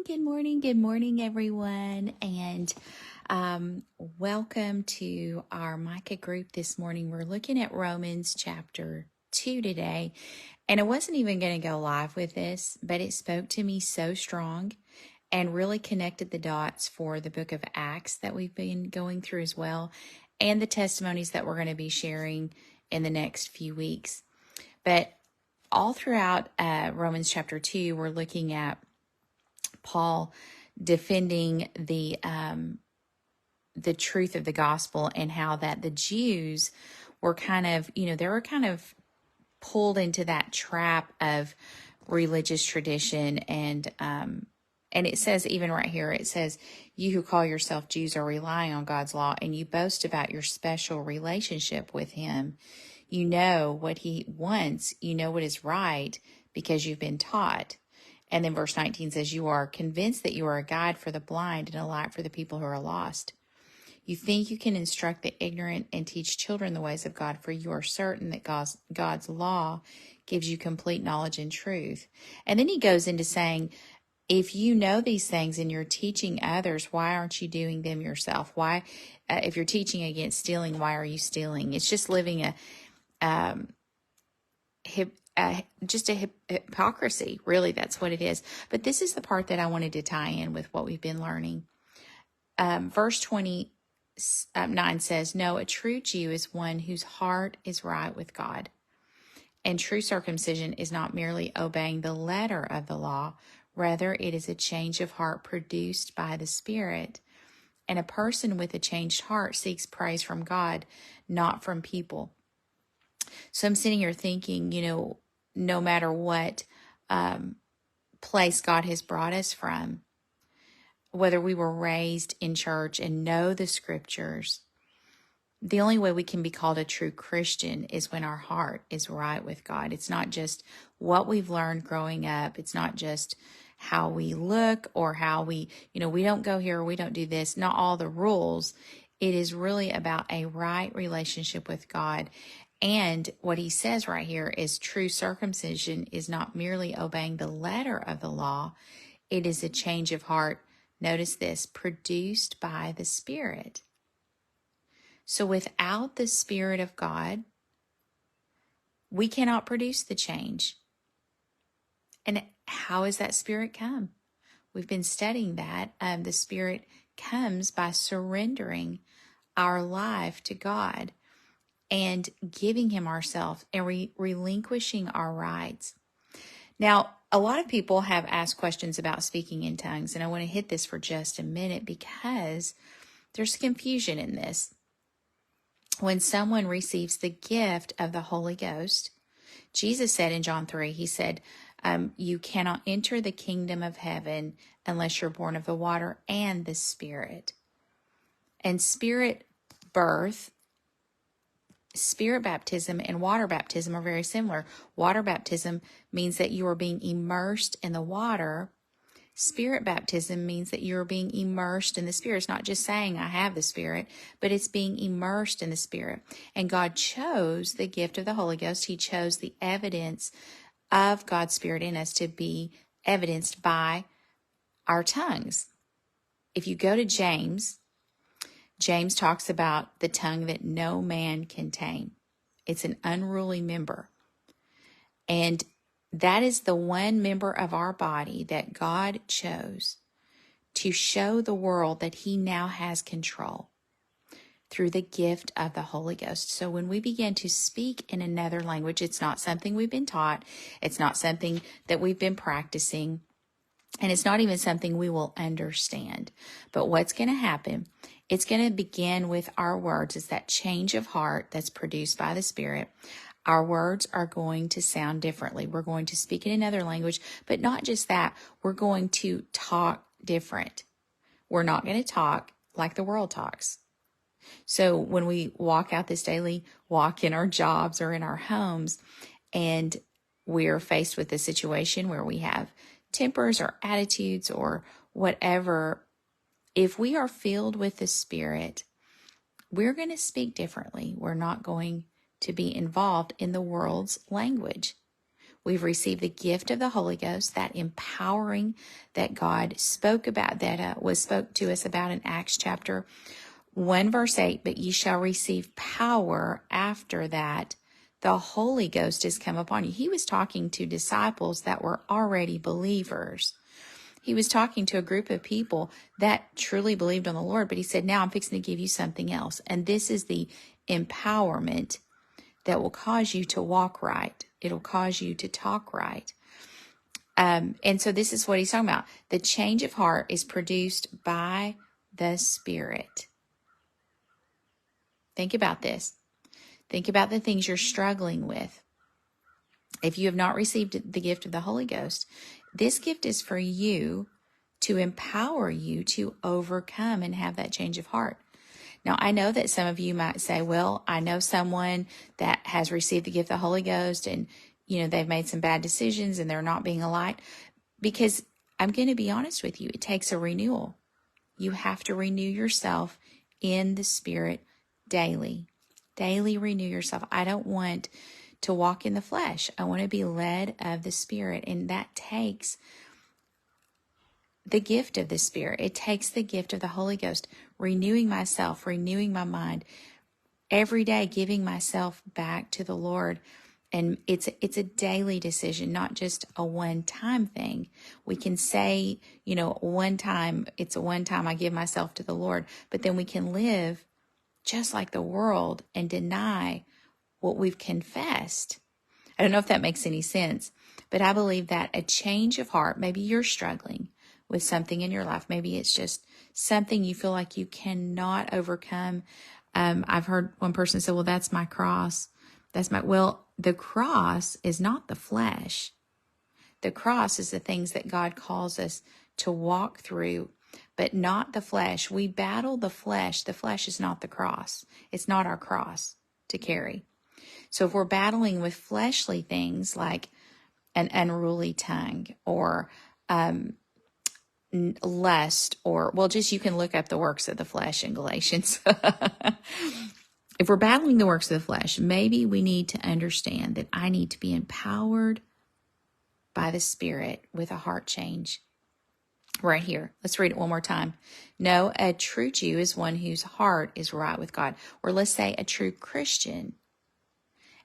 Good morning, everyone. And welcome to our Micah group this morning. We're looking at Romans chapter 2 today. And I wasn't even going to go live with this, but it spoke to me so strong and really connected the dots for the book of Acts that we've been going through as well, and the testimonies that we're going to be sharing in the next few weeks. But all throughout Romans chapter 2, we're looking at Paul defending the truth of the gospel, and how that the Jews were kind of, they were kind of pulled into that trap of religious tradition. And it says, even right here, it says, you who call yourself Jews are relying on God's law, and you boast about your special relationship with him. You know what he wants. You know what is right because you've been taught. And then verse 19 says, you are convinced that you are a guide for the blind and a light for the people who are lost. You think you can instruct the ignorant and teach children the ways of God, for you are certain that God's law gives you complete knowledge and truth. And then he goes into saying, if you know these things and you're teaching others, why aren't you doing them yourself? Why, if you're teaching against stealing, why are you stealing? It's just living just a hypocrisy. Really, that's what it is. But this is the part that I wanted to tie in with what we've been learning. Verse 29 says, no, a true Jew is one whose heart is right with God. And true circumcision is not merely obeying the letter of the law. Rather, it is a change of heart produced by the Spirit. And a person with a changed heart seeks praise from God, not from people. So I'm sitting here thinking, no matter what place God has brought us from, whether we were raised in church and know the scriptures, the only way we can be called a true Christian is when our heart is right with God. It's not just what we've learned growing up. It's not just how we look or how we don't go here or we don't do this, not all the rules. It is really about a right relationship with God. And what he says right here is true circumcision is not merely obeying the letter of the law. It is a change of heart. Notice this, produced by the Spirit. So without the Spirit of God, we cannot produce the change. And how does that Spirit come? We've been studying that. The Spirit comes by surrendering our life to God and giving him ourselves and relinquishing our rights. Now, a lot of people have asked questions about speaking in tongues, and I want to hit this for just a minute because there's confusion in this. When someone receives the gift of the Holy Ghost, Jesus said in John 3, he said, you cannot enter the kingdom of heaven unless you're born of the water and the Spirit. And spirit baptism and water baptism are very similar. Water baptism means that you are being immersed in the water. Spirit baptism means that you're being immersed in the Spirit. It's not just saying I have the Spirit, but it's being immersed in the Spirit. And God chose the gift of the Holy Ghost. He chose the evidence of God's Spirit in us to be evidenced by our tongues. If you go to James talks about the tongue that no man can tame. It's an unruly member. And that is the one member of our body that God chose to show the world that he now has control through the gift of the Holy Ghost. So when we begin to speak in another language, it's not something we've been taught. It's not something that we've been practicing. And it's not even something we will understand. But what's going to happen, it's going to begin with our words. It's that change of heart that's produced by the Spirit. Our words are going to sound differently. We're going to speak in another language, but not just that. We're going to talk different. We're not going to talk like the world talks. So when we walk out this daily walk in our jobs or in our homes, and we're faced with a situation where we have tempers or attitudes or whatever, if we are filled with the Spirit, we're going to speak differently. We're not going to be involved in the world's language. We've received the gift of the Holy Ghost, that empowering that God spoke about, that was spoke to us about in Acts chapter 1, verse 8. But ye shall receive power after that the Holy Ghost has come upon you. He was talking to disciples that were already believers. He was talking to a group of people that truly believed on the Lord, but he said, now I'm fixing to give you something else. And this is the empowerment that will cause you to walk right. It'll cause you to talk right. And so this is what he's talking about. The change of heart is produced by the Spirit. Think about this. Think about the things you're struggling with. If you have not received the gift of the Holy Ghost, this gift is for you to empower you to overcome and have that change of heart. Now, I know that some of you might say, well, I know someone that has received the gift of the Holy Ghost and, they've made some bad decisions and they're not being a light. Because I'm going to be honest with you, it takes a renewal. You have to renew yourself in the Spirit daily. Daily renew yourself. I don't want to walk in the flesh. I want to be led of the Spirit. And that takes the gift of the Spirit. It takes the gift of the Holy Ghost, renewing myself, renewing my mind, every day giving myself back to the Lord. And it's a daily decision, not just a one-time thing. We can say, one time, it's a one time I give myself to the Lord, but then we can live just like the world and deny what we've confessed. I don't know if that makes any sense, but I believe that a change of heart, maybe you're struggling with something in your life. Maybe it's just something you feel like you cannot overcome. I've heard one person say, well, that's my cross. Well, the cross is not the flesh. The cross is the things that God calls us to walk through, but not the flesh. We battle the flesh. The flesh is not the cross. It's not our cross to carry. So if we're battling with fleshly things like an unruly tongue or lust, or, you can look up the works of the flesh in Galatians. If we're battling the works of the flesh, maybe we need to understand that I need to be empowered by the Spirit with a heart change. Right here. Let's read it one more time. No, a true Jew is one whose heart is right with God. Or let's say a true Christian.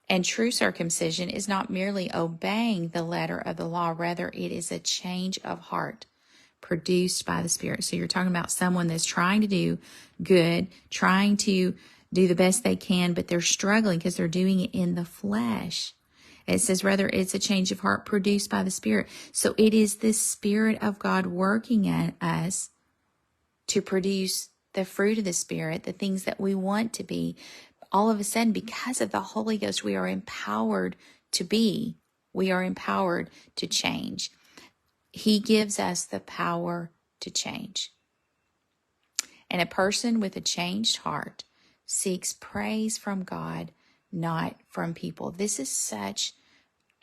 And true circumcision is not merely obeying the letter of the law. Rather, it is a change of heart produced by the Spirit. So you're talking about someone that's trying to do good, trying to do the best they can, but they're struggling because they're doing it in the flesh. It says, rather, it's a change of heart produced by the Spirit. So it is the Spirit of God working at us to produce the fruit of the Spirit, the things that we want to be. All of a sudden, because of the Holy Ghost, we are empowered to be. We are empowered to change. He gives us the power to change. And a person with a changed heart seeks praise from God, not from people. This is such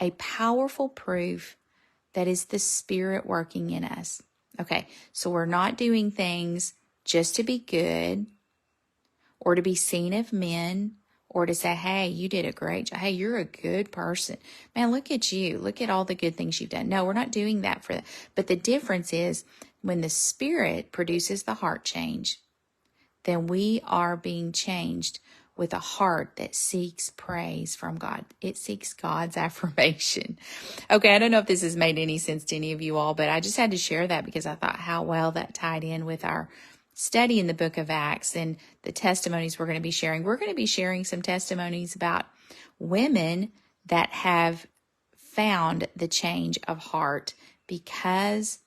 a powerful proof that is the Spirit working in us. Okay, so we're not doing things just to be good or to be seen of men or to say, hey, you did a great job. Hey, you're a good person. Man, look at you. Look at all the good things you've done. No, we're not doing that for that. But the difference is when the Spirit produces the heart change, then we are being changed with a heart that seeks praise from God. It seeks God's affirmation. Okay, I don't know if this has made any sense to any of you all, but I just had to share that because I thought how well that tied in with our study in the book of Acts and the testimonies we're going to be sharing. We're going to be sharing some testimonies about women that have found the change of heart because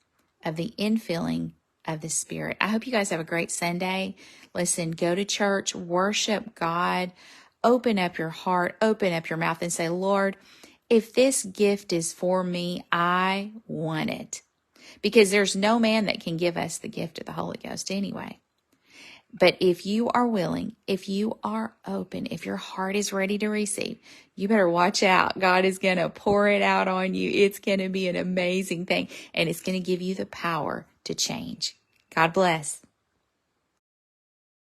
of the infilling of the Spirit. I hope you guys have a great Sunday. Listen, go to church, worship God, open up your heart, open up your mouth and say, Lord, if this gift is for me, I want it. Because there's no man that can give us the gift of the Holy Ghost anyway. But if you are willing, if you are open, if your heart is ready to receive, you better watch out. God is going to pour it out on you. It's going to be an amazing thing, and it's going to give you the power to change. God bless.